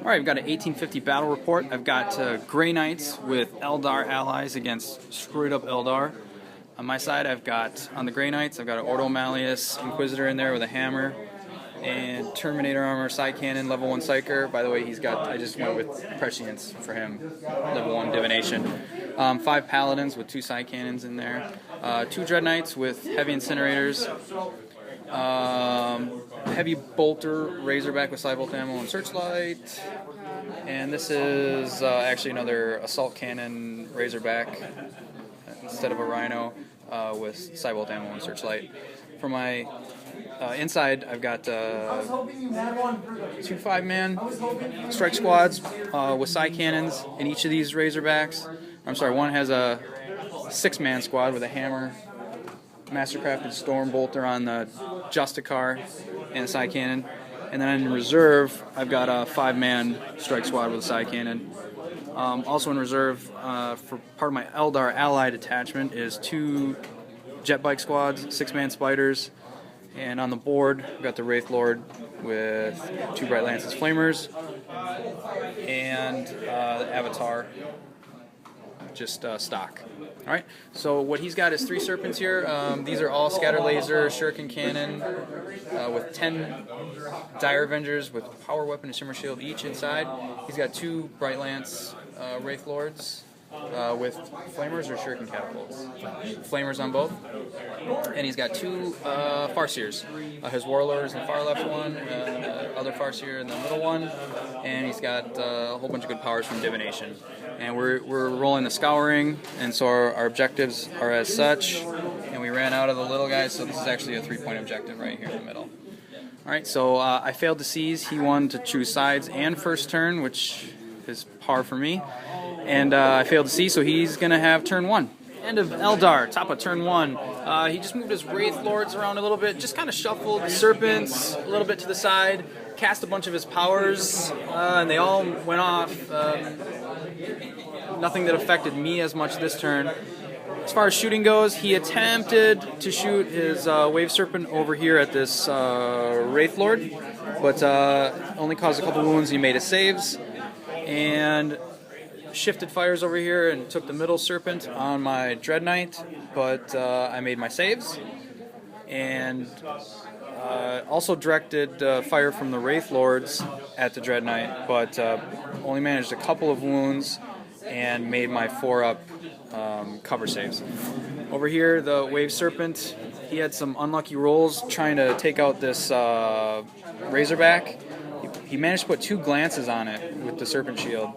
Alright, I've got an 1850 battle report. I've got Grey Knights with Eldar allies against screwed up Eldar. On my side, I've got, on the Grey Knights, I've got an Ordo Malleus Inquisitor in there with a hammer and Terminator armor, side cannon, level 1 Psyker. By the way, he's got, I just went with Prescience for him, level 1 Divination. 5 Paladins with 2 side cannons in there. 2 Dread Knights with heavy incinerators. Heavy bolter, Razorback with Cybolt ammo and searchlight. And this is actually another assault cannon Razorback instead of a Rhino with Cybolt ammo and searchlight. For my inside, I've got 2 5-man strike squads with side cannons in each of these Razorbacks. I'm sorry, one has a 6-man squad with a hammer, Mastercrafted Storm Bolter on the Justicar and a side cannon. And then in reserve, I've got a 5-man strike squad with a side cannon. Also in reserve, for part of my Eldar allied attachment, is 2 jet bike squads, 6-man spiders. And on the board, I've got the Wraithlord with 2 Bright Lances Flamers and the Avatar, just stock. Alright, so what he's got is 3 Serpents here. These are all Scatter Laser, Shuriken Cannon, with 10 Dire Avengers with Power Weapon and Shimmer Shield each inside. He's got 2 Bright Lance Wraithlords with Flamers or Shuriken Catapults. Flamers on both. And he's got 2 Farseers. His Warlords in the far left one, other Farseer in the middle one, and he's got a whole bunch of good powers from Divination. And we're rolling the Scouring, and so our objectives are as such, and we ran out of the little guys, so this is actually a 3-point objective right here in the middle. Alright, so I failed to seize. He won to choose sides and first turn, which is par for me. And I failed to seize, so he's going to have turn 1. End of Eldar, top of turn 1. He just moved his Wraithlords around a little bit, just kind of shuffled the Serpents a little bit to the side, cast a bunch of his powers, and they all went off. Nothing that affected me as much this turn. As far as shooting goes, he attempted to shoot his Wave Serpent over here at this Wraithlord, but only caused a couple wounds. He made his saves, and shifted fires over here and took the middle Serpent on my Dread Knight, but I made my saves, and also directed fire from the Wraithlords at the Dread Knight, but only managed a couple of wounds and made my 4-up cover saves. Over here, the Wave Serpent, he had some unlucky rolls trying to take out this Razorback. He managed to put 2 glances on it with the Serpent Shield,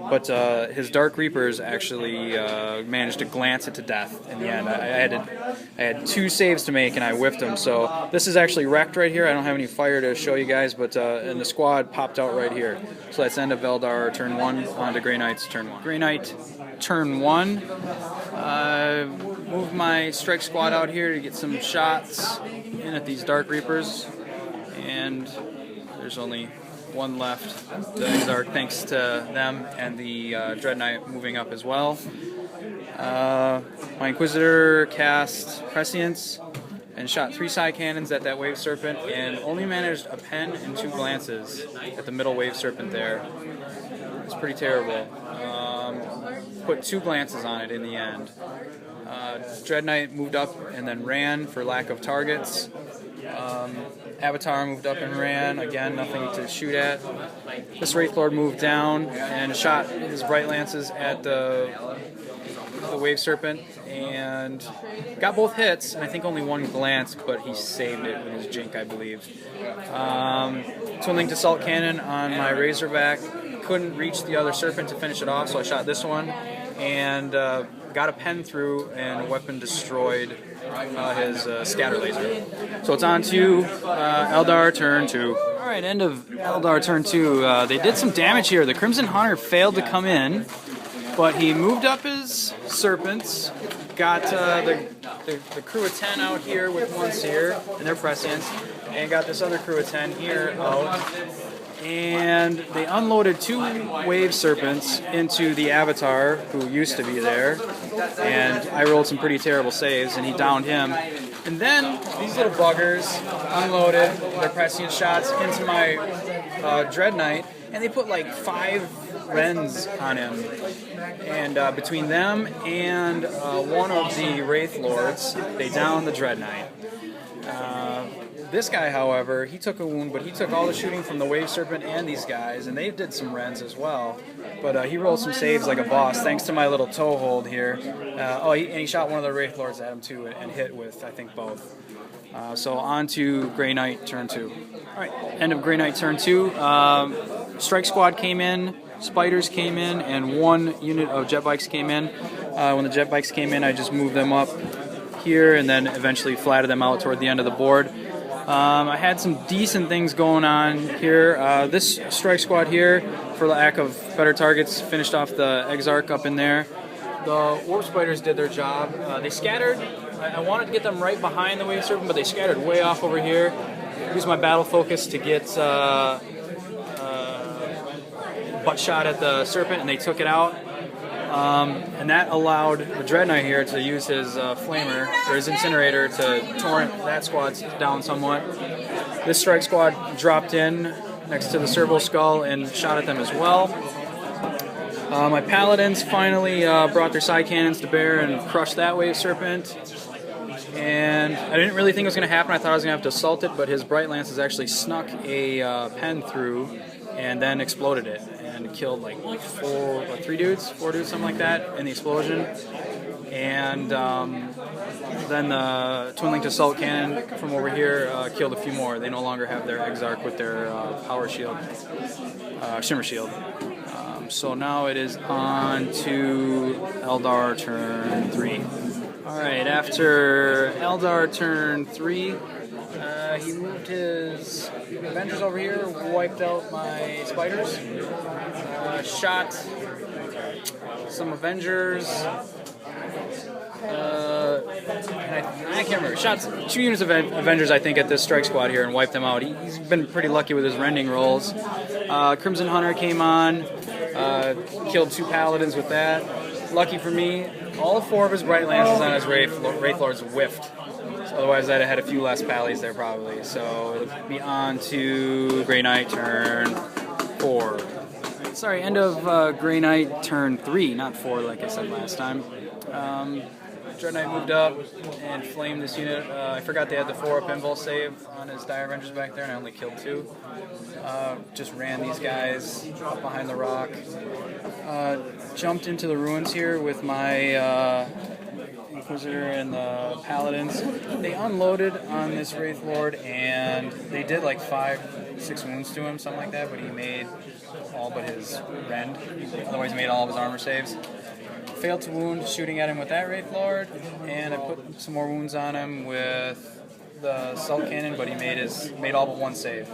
but his Dark Reapers actually managed to glance it to death in the end. I had 2 saves to make, and I whiffed them, so this is actually wrecked right here. I don't have any fire to show you guys, but and the squad popped out right here. So that's end of Eldar turn 1, on to Grey Knights turn 1. Grey Knight turn 1. Move my strike squad out here to get some shots in at these Dark Reapers, and there's only 1 left. The Eldar, thanks to them, and the Dread Knight moving up as well. My Inquisitor cast Prescience and shot 3 side cannons at that Wave Serpent, and only managed a pen and 2 glances at the middle Wave Serpent there. It's pretty terrible. Put 2 glances on it in the end. Dread Knight moved up and then ran for lack of targets. Avatar moved up and ran. Again, nothing to shoot at. This Wraithlord moved down and shot his Bright Lances at the Wave Serpent and got both hits, and I think only 1 glance, but he saved it with his Jink, I believe. Twin-linked Assault Cannon on my Razorback. Couldn't reach the other Serpent to finish it off, so I shot this one and got a pen through, and a weapon destroyed his Scatter Laser. So it's on to Eldar turn 2. Alright, end of Eldar turn 2. They did some damage here. The Crimson Hunter failed to come in, but he moved up his Serpents, got the crew of 10 out here with 1 Seer and their Prescience, and got this other crew of 10 here out. And they unloaded 2 Wave Serpents into the Avatar, who used to be there, and I rolled some pretty terrible saves, and he downed him. And then these little buggers unloaded their prescient shots into my Dread Knight, and they put like 5 Rens on him. And between them and one of the Wraithlords, they downed the Dread Knight. This guy, however, he took a wound, but he took all the shooting from the Wave Serpent and these guys, and they did some Rens as well. But he rolled some saves like a boss, thanks to my little toe hold here. And he shot one of the Wraithlords at him too, and hit with, I think, both. So on to Grey Knight turn 2. All right, end of Grey Knight turn 2. Strike Squad came in, Spiders came in, and 1 unit of jet bikes came in. When the jet bikes came in, I just moved them up here and then eventually flatted them out toward the end of the board. I had some decent things going on here. This Strike Squad here, for lack of better targets, finished off the Exarch up in there. The Warp Spiders did their job. They scattered. I wanted to get them right behind the Wave Serpent, but they scattered way off over here. Used my battle focus to get butt shot at the Serpent, and they took it out. And that allowed the Dread Knight here to use his flamer, or his incinerator, to torrent that squad down somewhat. This Strike Squad dropped in next to the Servo Skull and shot at them as well. My Paladins finally brought their side cannons to bear and crushed that Wave Serpent. And I didn't really think it was going to happen. I thought I was going to have to assault it, but his Bright Lances actually snuck a pen through and then exploded it and killed like 4 dudes, something like that, in the explosion. And then the twin-linked assault cannon from over here killed a few more. They no longer have their Exarch with their power shield, shimmer shield. So now it is on to Eldar turn 3. Alright, after Eldar turn 3, he moved his Avengers over here, wiped out my Spiders, shot some Avengers, I can't remember, shot 2 units of Avengers, I think, at this Strike Squad here and wiped them out. He's been pretty lucky with his rending rolls. Crimson Hunter came on, killed 2 Paladins with that. Lucky for me, all 4 of his Bright Lances on his Wraithlords whiffed. Otherwise, I'd have had a few less pallies there probably. So it'll be on to Grey Knight turn 4. Sorry, end of Grey Knight turn 3, not 4 like I said last time. Dread Knight moved up and flamed this unit. I forgot they had the 4 pinball save on his Dire Avengers back there, and I only killed 2. Just ran these guys up behind the rock. Jumped into the ruins here with my Inquisitor and the Paladins. They unloaded on this Wraithlord, and they did like 5-6 wounds to him, something like that, but he made all but his rend. Otherwise, he made all of his armor saves. Failed to wound shooting at him with that Wraithlord, and I put some more wounds on him with the Assault Cannon, but he made all but 1 save.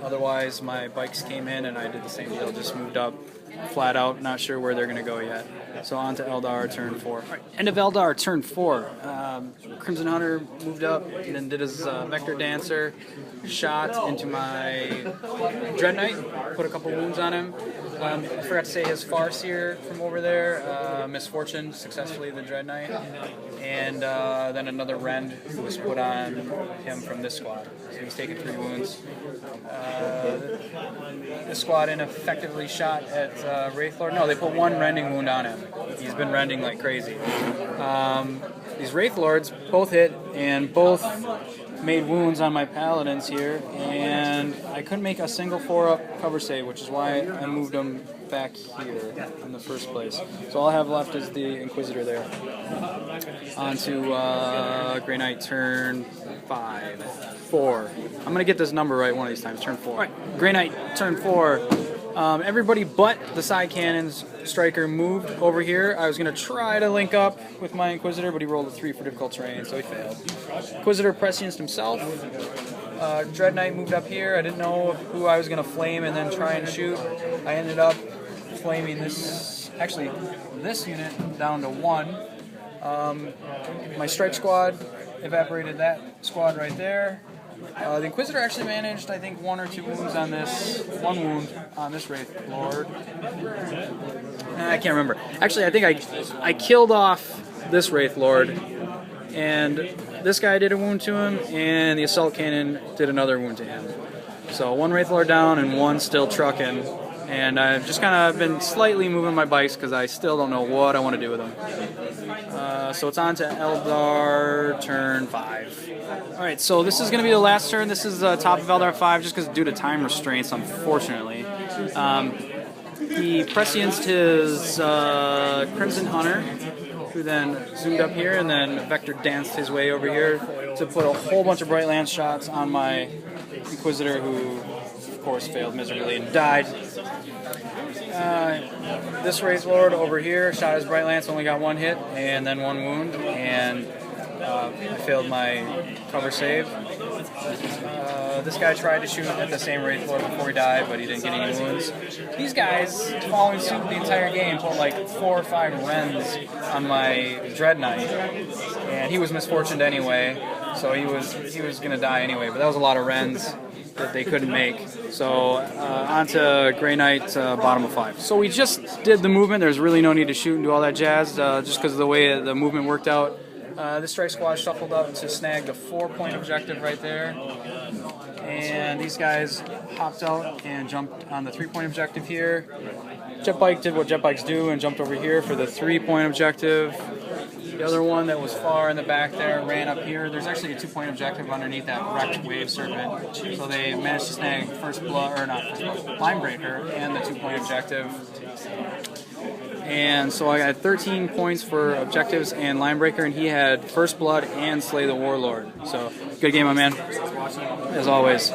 Otherwise, my bikes came in, and I did the same deal, just moved up flat out, not sure where they're going to go yet. So on to Eldar turn 4. Right, end of Eldar turn 4. Crimson Hunter moved up and then did his Vector Dancer, shot into my Dread Knight, put a couple wounds on him. I forgot to say his Farseer from over there, Misfortune, successfully the Dread Knight. And then another Rend who was put on him from this squad. So he's taken 3 wounds. This squad ineffectively shot at Wraithlord. No, they put 1 rending wound on him. He's been rending like crazy. These Wraithlords both hit and both made wounds on my Paladins here, and I couldn't make a single 4-up cover save, which is why I moved them back here in the first place. So all I have left is the Inquisitor there. On to Grey Knight turn 4. I'm going to get this number right one of these times, turn 4. All right, Grey Knight turn 4. Everybody but the side cannons striker moved over here. I was going to try to link up with my Inquisitor, but he rolled a 3 for difficult terrain, so he failed. Inquisitor prescienced himself. Dread Knight moved up here. I didn't know who I was going to flame and then try and shoot. I ended up flaming this unit down to 1. My strike squad evaporated that squad right there. The Inquisitor actually managed, I think, 1 or 2 wounds on this, 1 wound on this Wraithlord. I can't remember. Actually, I think I killed off this Wraithlord, and this guy did a wound to him, and the Assault Cannon did another wound to him. So 1 Wraithlord down and 1 still trucking. And I've just kind of been slightly moving my bikes because I still don't know what I want to do with them. So it's on to Eldar turn 5. Alright, so this is going to be the last turn. This is top of Eldar 5 just because due to time restraints, unfortunately. He prescienced his Crimson Hunter, who then zoomed up here and then vector danced his way over here to put a whole bunch of Bright Lance shots on my Inquisitor, who of course failed miserably and died. This Wraithlord over here shot his Bright Lance, only got 1 hit and then 1 wound, and I failed my cover save. This guy tried to shoot at the same Wraithlord before he died, but he didn't get any wounds. These guys, following suit the entire game, put like 4 or 5 Rens on my Dread Knight, and he was misfortuned anyway, so he was going to die anyway, but that was a lot of Rens that they couldn't make. So on to Grey Knight, bottom of 5. So we just did the movement. There's really no need to shoot and do all that jazz, just because of the way the movement worked out. This strike squad shuffled up to snag the 4-point objective right there. And these guys hopped out and jumped on the 3-point objective here. Jet Bike did what jet bikes do and jumped over here for the 3-point objective. The other one that was far in the back there ran up here. There's actually a 2-point objective underneath that wrecked Wave Serpent. So they managed to snag First Blood, or not First Blood, Linebreaker and the 2-point objective. And so I got 13 points for objectives and Linebreaker, and he had First Blood and Slay the Warlord. So good game, my man, as always.